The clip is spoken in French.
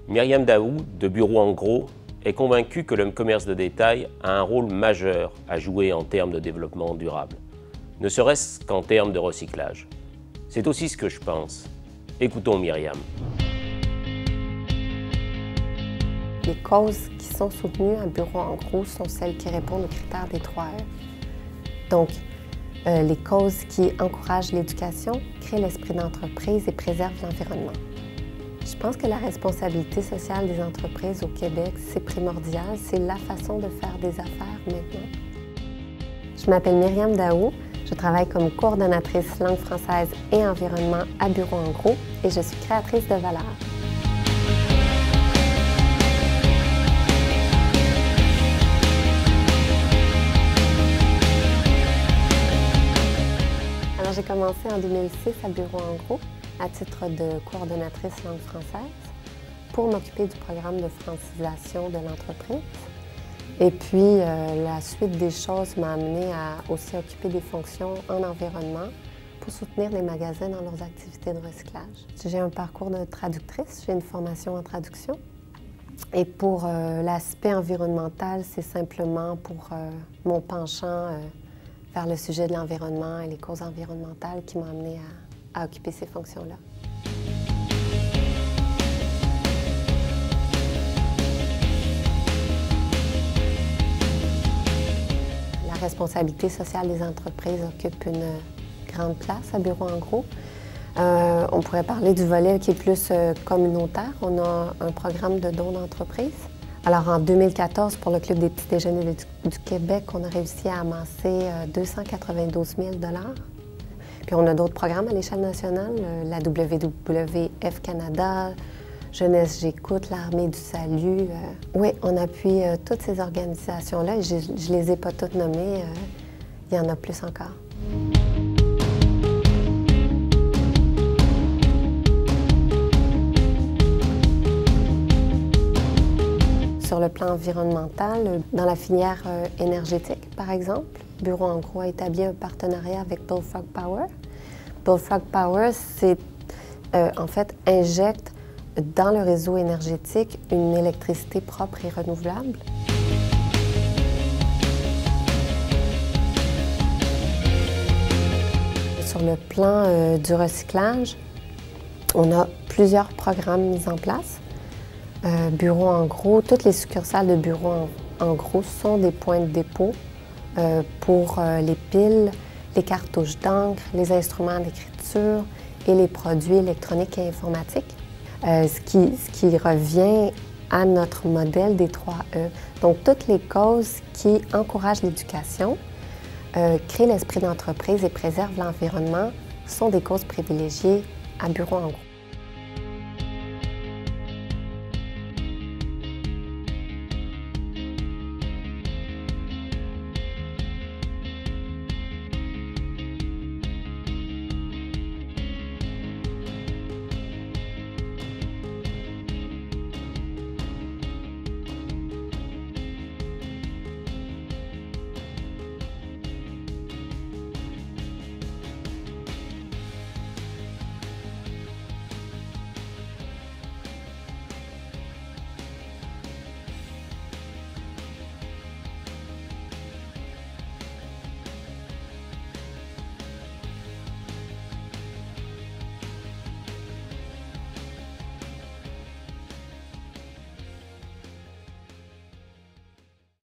Myriam Daou, de Bureau en Gros, est convaincue que le commerce de détail a un rôle majeur à jouer en termes de développement durable, ne serait-ce qu'en termes de recyclage. C'est aussi ce que je pense. Écoutons Myriam. Les causes qui sont soutenues à Bureau en Gros sont celles qui répondent aux critères des 3 E. Donc, les causes qui encouragent l'éducation, créent l'esprit d'entreprise et préservent l'environnement. Je pense que la responsabilité sociale des entreprises au Québec, c'est primordial, c'est la façon de faire des affaires maintenant. Je m'appelle Myriam Daou, je travaille comme coordonnatrice langue française et environnement à Bureau en Gros et je suis créatrice de valeur. Alors j'ai commencé en 2006 à Bureau en Gros à titre de coordonnatrice langue française pour m'occuper du programme de francisation de l'entreprise. Et puis, la suite des choses m'a amenée à aussi occuper des fonctions en environnement pour soutenir les magasins dans leurs activités de recyclage. J'ai un parcours de traductrice, j'ai une formation en traduction. Et pour l'aspect environnemental, c'est simplement pour mon penchant vers le sujet de l'environnement et les causes environnementales qui m'ont amenée à occuper ces fonctions-là. La responsabilité sociale des entreprises occupe une grande place à Bureau en Gros. On pourrait parler du volet qui est plus communautaire. On a un programme de dons d'entreprise. Alors en 2014, pour le Club des petits déjeuners du Québec, on a réussi à amasser 292 000 $. Puis on a d'autres programmes à l'échelle nationale, la WWF Canada, Jeunesse J'écoute, l'Armée du Salut. Oui, on appuie toutes ces organisations-là et je ne les ai pas toutes nommées, il y en a plus encore. Sur le plan environnemental, dans la filière énergétique, par exemple, Bureau en Gros a établi un partenariat avec Bullfrog Power. Bullfrog Power, c'est en fait injecte dans le réseau énergétique une électricité propre et renouvelable. Sur le plan du recyclage, on a plusieurs programmes mis en place. Bureau en Gros, toutes les succursales de Bureau en Gros sont des points de dépôt pour les piles, les cartouches d'encre, les instruments d'écriture et les produits électroniques et informatiques, ce qui revient à notre modèle des 3 E. Donc, toutes les causes qui encouragent l'éducation, créent l'esprit d'entreprise et préservent l'environnement sont des causes privilégiées à Bureau en Gros.